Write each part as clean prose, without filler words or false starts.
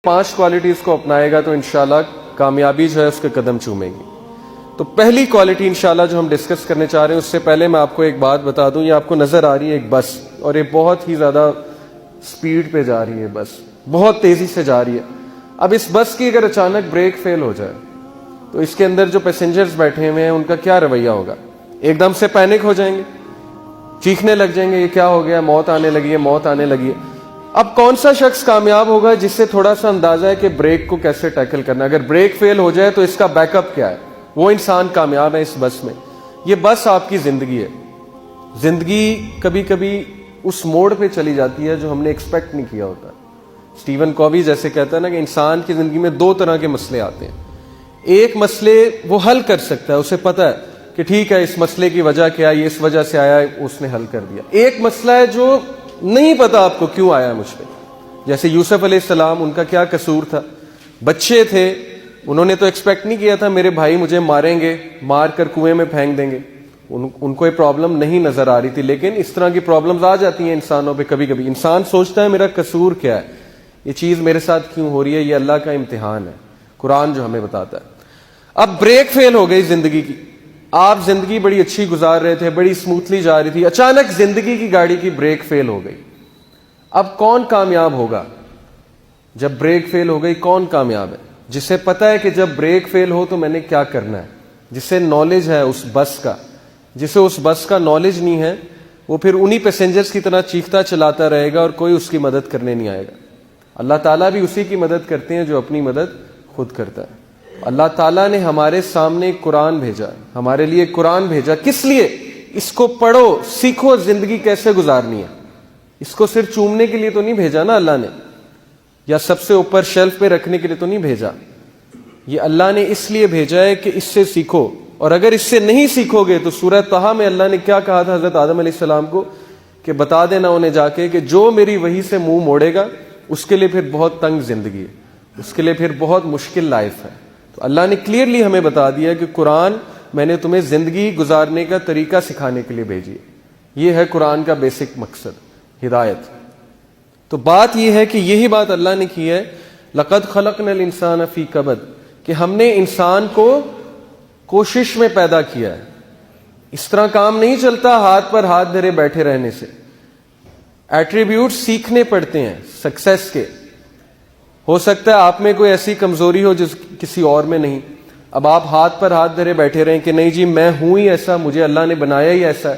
5 qualities کو اپنائے گا تو انشاءاللہ کامیابی جو ہے اس کے قدم چومے گی. تو پہلی کوالٹی انشاءاللہ جو ہم ڈسکس کرنے چاہ رہے ہیں، اس سے پہلے میں آپ کو ایک بات بتا دوں. یہ آپ کو نظر آ رہی ہے ایک بس، اور یہ بہت ہی زیادہ سپیڈ پہ جا رہی ہے، بس بہت تیزی سے جا رہی ہے. اب اس بس کی اگر اچانک بریک فیل ہو جائے تو اس کے اندر جو پیسنجرز بیٹھے ہوئے ہیں ان کا کیا رویہ ہوگا؟ ایک دم سے پینک ہو جائیں گے، چیخنے لگ جائیں گے، یہ کیا ہو گیا، موت آنے لگی ہے، موت آنے لگی ہے. اب کون سا شخص کامیاب ہوگا جس سے تھوڑا سا اندازہ ہے کہ بریک کو کیسے ٹیکل کرنا ہے؟ اگر بریک فیل ہو جائے تو اس کا بیک اپ کیا ہے، وہ انسان کامیاب ہے اس بس میں. یہ بس آپ کی زندگی ہے. زندگی کبھی کبھی اس موڑ پہ چلی جاتی ہے جو ہم نے ایکسپیکٹ نہیں کیا ہوتا. اسٹیون کووی جیسے کہتا ہے نا کہ انسان کی زندگی میں 2 طرح کے مسئلے آتے ہیں. ایک مسئلے وہ حل کر سکتا ہے، اسے پتہ ہے کہ ٹھیک ہے اس مسئلے کی وجہ کیا ہے، یہ اس وجہ سے آیا ہے، اس نے حل کر دیا. ایک مسئلہ ہے جو نہیں پتا آپ کو کیوں آیا مجھ پہ. جیسے یوسف علیہ السلام، ان کا کیا قصور تھا؟ بچے تھے، انہوں نے تو ایکسپیکٹ نہیں کیا تھا میرے بھائی مجھے ماریں گے، مار کر کنویں میں پھینک دیں گے. ان کو یہ پرابلم نہیں نظر آ رہی تھی. لیکن اس طرح کی پرابلمز آ جاتی ہیں انسانوں پہ. کبھی کبھی انسان سوچتا ہے میرا قصور کیا ہے، یہ چیز میرے ساتھ کیوں ہو رہی ہے؟ یہ اللہ کا امتحان ہے، قرآن جو ہمیں بتاتا ہے. اب بریک فیل ہو گئی زندگی کی. آپ زندگی بڑی اچھی گزار رہے تھے، بڑی اسموتھلی جا رہی تھی، اچانک زندگی کی گاڑی کی بریک فیل ہو گئی. اب کون کامیاب ہوگا جب بریک فیل ہو گئی؟ کون کامیاب ہے؟ جسے پتا ہے کہ جب بریک فیل ہو تو میں نے کیا کرنا ہے، جسے نالج ہے اس بس کا. جسے اس بس کا نالج نہیں ہے وہ پھر انہی پیسنجرز کی طرح چیختا چلاتا رہے گا اور کوئی اس کی مدد کرنے نہیں آئے گا. اللہ تعالیٰ بھی اسی کی مدد کرتے ہیں جو اپنی مدد خود کرتا ہے. اللہ تعالیٰ نے ہمارے سامنے قرآن بھیجا، ہمارے لیے قرآن بھیجا. کس لیے؟ اس کو پڑھو، سیکھو زندگی کیسے گزارنی ہے. اس کو صرف چومنے کے لیے تو نہیں بھیجا نا اللہ نے، یا سب سے اوپر شیلف پہ رکھنے کے لیے تو نہیں بھیجا. یہ اللہ نے اس لیے بھیجا ہے کہ اس سے سیکھو. اور اگر اس سے نہیں سیکھو گے تو سورہ طٰہٰ میں اللہ نے کیا کہا تھا حضرت آدم علیہ السلام کو کہ بتا دینا انہیں جا کے کہ جو میری وحی سے منہ موڑے گا اس کے لیے پھر بہت تنگ زندگی ہے، اس کے لیے پھر بہت مشکل لائف ہے. تو اللہ نے کلیئرلی ہمیں بتا دیا کہ قرآن میں نے تمہیں زندگی گزارنے کا طریقہ سکھانے کے لیے بھیجی ہے. یہ ہے قرآن کا بیسک مقصد، ہدایت. تو بات یہ ہے کہ یہی بات اللہ نے کی ہے، لَقَدْ خَلَقْنَا الْإِنسَانَ فِي كَبَدٍ، کہ ہم نے انسان کو کوشش میں پیدا کیا ہے. اس طرح کام نہیں چلتا ہاتھ پر ہاتھ دھرے بیٹھے رہنے سے. ایٹریبیوٹ سیکھنے پڑتے ہیں سکسیس کے. ہو سکتا ہے آپ میں کوئی ایسی کمزوری ہو جس کسی اور میں نہیں. اب آپ ہاتھ پر ہاتھ دھرے بیٹھے رہیں کہ نہیں جی میں ہوں ہی ایسا، مجھے اللہ نے بنایا ہی ایسا ہے،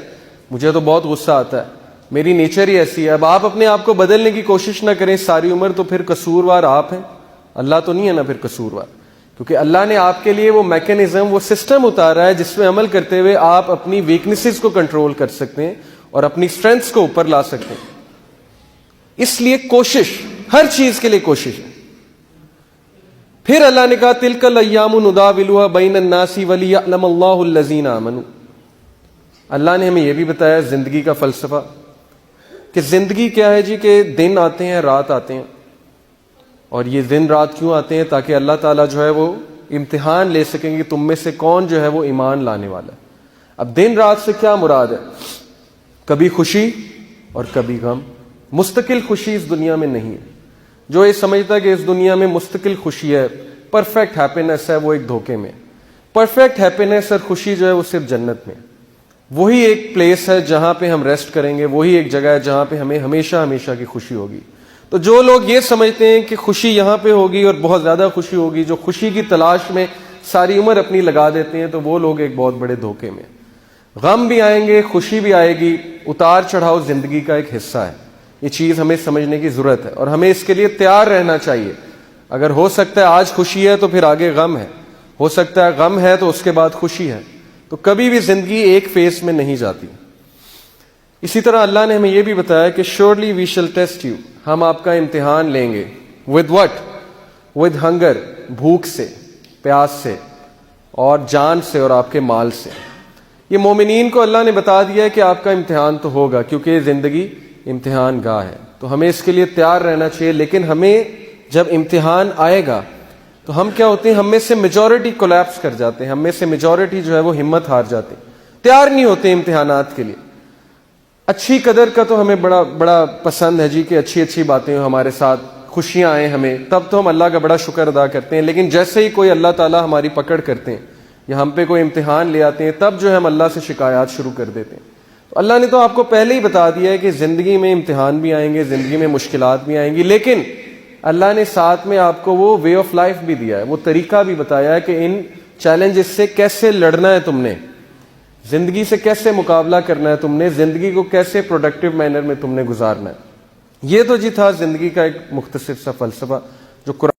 مجھے تو بہت غصہ آتا ہے، میری نیچر ہی ایسی ہے. اب آپ اپنے آپ کو بدلنے کی کوشش نہ کریں ساری عمر، تو پھر قصوروار آپ ہیں، اللہ تو نہیں ہے نا پھر قصوروار. کیونکہ اللہ نے آپ کے لیے وہ میکینزم، وہ سسٹم اتارا ہے جس میں عمل کرتے ہوئے آپ اپنی ویکنیسز کو کنٹرول کر سکتے ہیں اور اپنی اسٹرینتھس کو اوپر لا سکتے ہیں. اس لیے کوشش، ہر چیز کے لیے کوشش ہے. پھر اللہ نے کہا تِلْكَ الْأَيَّامُ نُدَاوِلُهَا بَيْنَ النَّاسِ وَلِيَعْلَمَ اللَّهُ الَّذِينَ آمَنُوا. اللہ نے ہمیں یہ بھی بتایا زندگی کا فلسفہ کہ زندگی کیا ہے جی، کہ دن آتے ہیں رات آتے ہیں. اور یہ دن رات کیوں آتے ہیں؟ تاکہ اللہ تعالیٰ جو ہے وہ امتحان لے سکیں کہ تم میں سے کون جو ہے وہ ایمان لانے والا ہے. اب دن رات سے کیا مراد ہے؟ کبھی خوشی اور کبھی غم. مستقل خوشی اس دنیا میں نہیں ہے. جو یہ سمجھتا ہے کہ اس دنیا میں مستقل خوشی ہے، پرفیکٹ ہیپینس ہے، وہ ایک دھوکے میں. پرفیکٹ ہیپینس اور خوشی جو ہے وہ صرف جنت میں. وہی ایک پلیس ہے جہاں پہ ہم ریسٹ کریں گے، وہی ایک جگہ ہے جہاں پہ ہمیں ہمیشہ ہمیشہ کی خوشی ہوگی. تو جو لوگ یہ سمجھتے ہیں کہ خوشی یہاں پہ ہوگی اور بہت زیادہ خوشی ہوگی، جو خوشی کی تلاش میں ساری عمر اپنی لگا دیتے ہیں، تو وہ لوگ ایک بہت بڑے دھوکے میں. غم بھی آئیں گے، خوشی بھی آئے گی، اتار چڑھاؤ زندگی کا ایک حصہ ہے. یہ چیز ہمیں سمجھنے کی ضرورت ہے اور ہمیں اس کے لیے تیار رہنا چاہیے. اگر ہو سکتا ہے آج خوشی ہے تو پھر آگے غم ہے، ہو سکتا ہے غم ہے تو اس کے بعد خوشی ہے. تو کبھی بھی زندگی ایک فیس میں نہیں جاتی. اسی طرح اللہ نے ہمیں یہ بھی بتایا کہ surely we shall test you، ہم آپ کا امتحان لیں گے. with what؟ with hunger، بھوک سے، پیاس سے، اور جان سے، اور آپ کے مال سے. یہ مومنین کو اللہ نے بتا دیا ہے کہ آپ کا امتحان تو ہوگا، کیونکہ یہ زندگی امتحان گاہ ہے. تو ہمیں اس کے لیے تیار رہنا چاہیے. لیکن ہمیں جب امتحان آئے گا تو ہم کیا ہوتے ہیں؟ ہم میں سے میجورٹی کولیپس کر جاتے ہیں، ہم میں سے میجورٹی جو ہے وہ ہمت ہار جاتے ہیں، تیار نہیں ہوتے امتحانات کے لیے. اچھی قدر کا تو ہمیں بڑا پسند ہے جی کہ اچھی باتیں ہمارے ساتھ خوشیاں آئیں ہمیں تب تو ہم اللہ کا بڑا شکر ادا کرتے ہیں، لیکن جیسے ہی کوئی اللہ تعالیٰ ہماری پکڑ کرتے ہیں یا ہم پہ کوئی امتحان لے آتے ہیں تب جو ہے ہم اللہ سے شکایات شروع کر دیتے ہیں۔ تو اللہ نے تو آپ کو پہلے ہی بتا دیا ہے کہ زندگی میں امتحان بھی آئیں گے، زندگی میں مشکلات بھی آئیں گی، لیکن اللہ نے ساتھ میں آپ کو وہ وے آف لائف بھی دیا ہے، وہ طریقہ بھی بتایا ہے کہ ان چیلنجز سے کیسے لڑنا ہے، تم نے زندگی سے کیسے مقابلہ کرنا ہے، تم نے زندگی کو کیسے پروڈکٹیو مینر میں تم نے گزارنا ہے۔ یہ تو جی تھا زندگی کا ایک مختصر سا فلسفہ جو قرآن